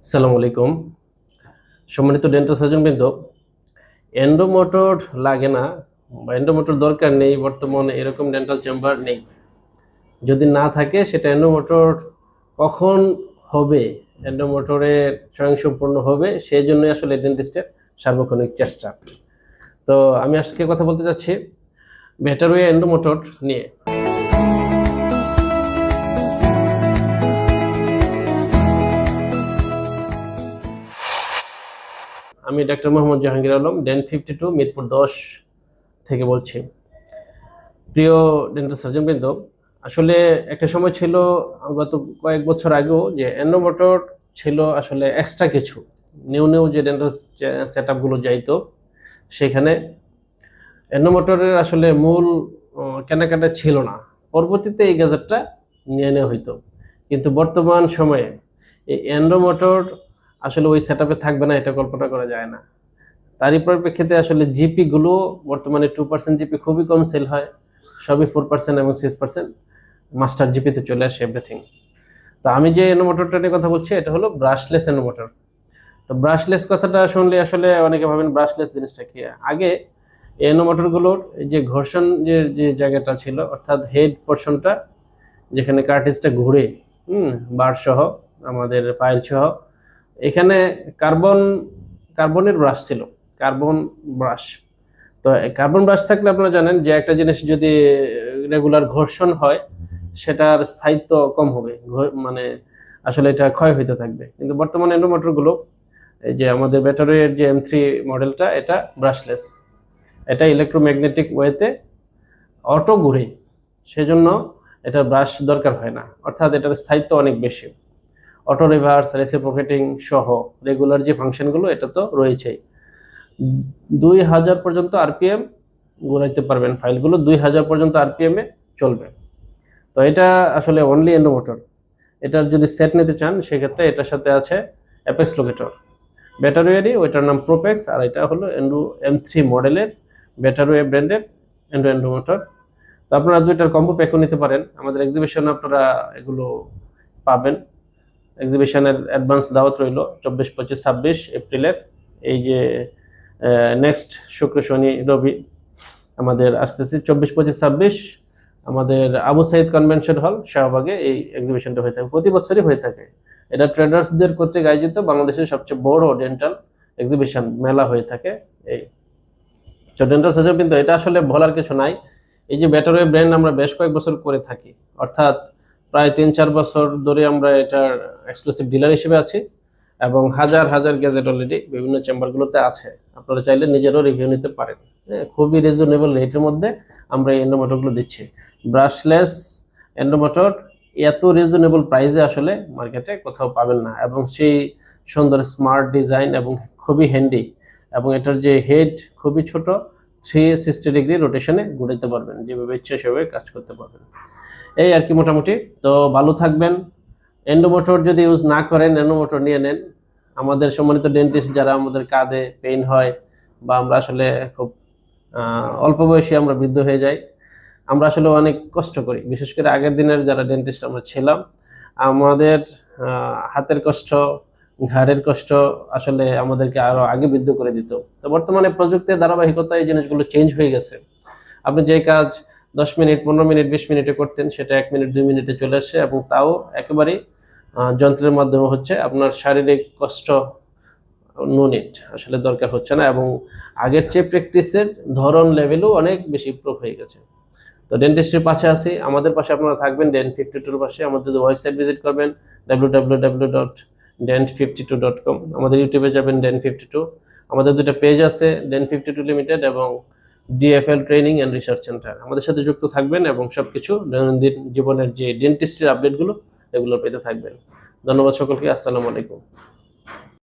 আসসালামু আলাইকুম। সম্মানিত ডেন্টাল সার্জনবৃন্দ, এন্ডোমোটর লাগে না বা এন্ডোমোটর দরকার নেই বর্তমানে এরকম ডেন্টাল চেম্বার নেই। যদি না থাকে সেটা এন্ডোমোটর কখন হবে, এন্ডোমোটরে স্বয়ংসম্পূর্ণ হবে, সেই জন্যই আসলে ডেন্টিস্টের সার্বক্ষণিক চেষ্টা। তো আমি আজকে কথা বলতে চাচ্ছি বেটার ওয়ে এন্ডোমোটর নিয়ে। আমি ডাক্তার মোহাম্মদ জাহাঙ্গীর আলম, ডেন্ট 52 মিরপুর 10 থেকে বলছি। প্রিয় ডেন্টাল সার্জনবৃন্দ, আসলে একটা সময় ছিল গত কয়েক বছর আগেও যে এন্ডোমোটর ছিল আসলে এক্সট্রা কিছু, নিউ নিউ যে ডেন্টাল সেট আপগুলো যাইতো সেখানে এন্ডোমোটরের আসলে মূল কেনাকাটা ছিল না। পরবর্তীতে এই গ্যাজেটটা নিয়ে নেওয়া হইতো, কিন্তু বর্তমান সময়ে এই এন্ডোমোটর আসলে ওই সেট আপে থাকবে না এটা কল্পনা করা যায় না। তারই পরিপ্রেক্ষিতে আসলে জিপিগুলো বর্তমানে 2% জিপি খুবই কম সেল হয়, সবই 4% এবং 6% মাস্টার জিপিতে চলে আসে এভরিথিং। তো আমি যে এনোমোটরটা নিয়ে কথা বলছি এটা হলো ব্রাশলেস এনোমোটর। তো ব্রাশলেস কথাটা শুনলে আসলে অনেকে ভাবেন ব্রাশলেস জিনিসটা কি। আগে এনোমোটরগুলোর যে ঘর্ষণ যে যে জায়গাটা ছিল, অর্থাৎ হেড পোর্শনটা যেখানে কার্টিজটা ঘুরে, বার সহ আমাদের পাইল সহ, এখানে কার্বনের ব্রাশ ছিল, কার্বন ব্রাশ। তো কার্বন ব্রাশ থাকলে আপনারা জানেন যে একটা জিনিস যদি রেগুলার ঘর্ষণ হয় সেটার স্থায়িত্ব কম হবে, মানে আসলে এটা ক্ষয় হইতে থাকবে। কিন্তু বর্তমানে এন্ডোমোটরগুলো, এই যে আমাদের ব্যাটারির যে M3 মডেলটা, এটা ব্রাশলেস, এটা ইলেকট্রোম্যাগনেটিক ওয়েতে অটো ঘুরে, সেজন্য এটা ব্রাশ দরকার হয় না, অর্থাৎ এটার স্থায়িত্ব অনেক বেশি। অটো রিভার্স, রেসিপ্রোকেটিং সহ রেগুলার যে ফাংশনগুলো এটা তো রয়েছেই। 2000 পর্যন্ত আরপিএম ঘুরাইতে পারবেন, ফাইলগুলো 2000 পর্যন্ত আরপিএম এ চলবে। তো এটা আসলে অনলি এন্ডোমোটর। এটার যদি সেট নিতে চান সেক্ষেত্রে এটার সাথে আছে অ্যাপেক্স লোকেটর, ব্যাটারিয়ারই ওইটার নাম প্রোপেক্স, আর এটা হলো M3 মডেলের ব্যাটারিয়া ব্র্যান্ডের এন্ডোমোটর। তো আপনারা দুইটার কম্বো প্যাকও নিতে পারেন, আমাদের এক্সিবিশনে আপনারা এগুলো পাবেন। এক্সিবিশনের অ্যাডভান্স দাওয়াত রইল 24, 25, 26 এপ্রিলের। এই যে নেক্সট শুক্র শনি রবি আমাদের আসতেছে 24, 25, 26 আমাদের আবু সাইদ কনভেনশন হল শাহবাগে এই এক্সিবিশনটা হয়ে থাকে, প্রতি বছরই হয়ে থাকে। এটা ট্রেডার্সদের কর্তৃক আয়োজিত বাংলাদেশের সবচেয়ে বড় ডেন্টাল এক্সিবিশন মেলা হয়ে থাকে। এই ডেন্টাল সার্জন, কিন্তু এটা আসলে বলার কিছু নাই। এই যে ব্যাটারি ব্র্যান্ড আমরা বেশ কয়েক বছর করে থাকি, অর্থাৎ প্রায় 3-4 বছর ধরে আমরা এটার এক্সক্লুসিভ ডিলার হিসেবে আছি, এবং হাজার হাজার গ্যাজেট অলরেডি বিভিন্ন চেম্বারগুলোতে আছে। আপনারা চাইলে নিজেরও রিভিউ নিতে পারেন। খুবই রিজনেবল রেটের মধ্যে আমরা এই এন্ডোমোটরগুলো দিচ্ছি। ব্রাশলেস এন্ডোমোটর এত রিজনেবল প্রাইসে আসলে মার্কেটে কোথাও পাবেন না, এবং সেই সুন্দর স্মার্ট ডিজাইন এবং খুবই হ্যান্ডি, এবং এটার যে হেড খুবই ছোট, 360 ডিগ্রি রোটেশনে ঘুরাইতে পারবেন, যেভাবে ইচ্ছে সেভাবে কাজ করতে পারবেন। এই আর কি মোটামুটি। তো ভালো থাকবেন। এন্ডোমোটর যদি ইউজ না করেন এন্ডোমোটর নিয়ে নেন। আমাদের সম্মানিত ডেন্টিস্ট যারা, আমাদের কাঁধে পেইন হয় বা আমরা আসলে খুব অল্প বয়সে আমরা বৃদ্ধ হয়ে যাই, আমরা আসলে অনেক কষ্ট করি, বিশেষ করে আগের দিনের যারা ডেন্টিস্ট আমরা ছিলাম, আমাদের হাতের কষ্ট, ঘাড়ের কষ্ট আসলে আমাদেরকে আরো আগে বৃদ্ধ করে দিত। তো বর্তমানে প্রযুক্তির ধারাবাহিকতা এই জিনিসগুলো চেঞ্জ হয়ে গেছে। আপনি যে কাজ 10 মিনিট, 15 মিনিট, 20 মিনিটে করতেন সেটা 1 মিনিট, 2 মিনিটে চলে আসছে, এবং তাও একেবারেই যন্ত্রের মাধ্যমে হচ্ছে। আপনার শারীরিক কষ্ট নিট আসলে দরকার হচ্ছে না, এবং আগের চেয়ে প্র্যাকটিসের ধরন লেভেলও অনেক বেশি ইমপ্রুভ হয়ে গেছে। তো ডেন্টিস্টের পাশে আছি, আমাদের পাশে আপনারা থাকবেন ডেন্ট 52-র পাশে। আমাদের ওয়েবসাইট ভিজিট করবেন www.dent52.com। আমাদের ইউটিউবে যাবেন ডেন্ট 52। আমাদের দুটো পেজ আছে, ডেন্ট 52 লিমিটেড এবং DFL training and research centre. আমাদের সাথে যুক্ত থাকবেন এবং সবকিছু দৈনন্দিন জীবনের যে ডেন্টিস্টের আপডেটগুলো এগুলো পেতে থাকবেন। ধন্যবাদ সকলকে। আসসালামু আলাইকুম।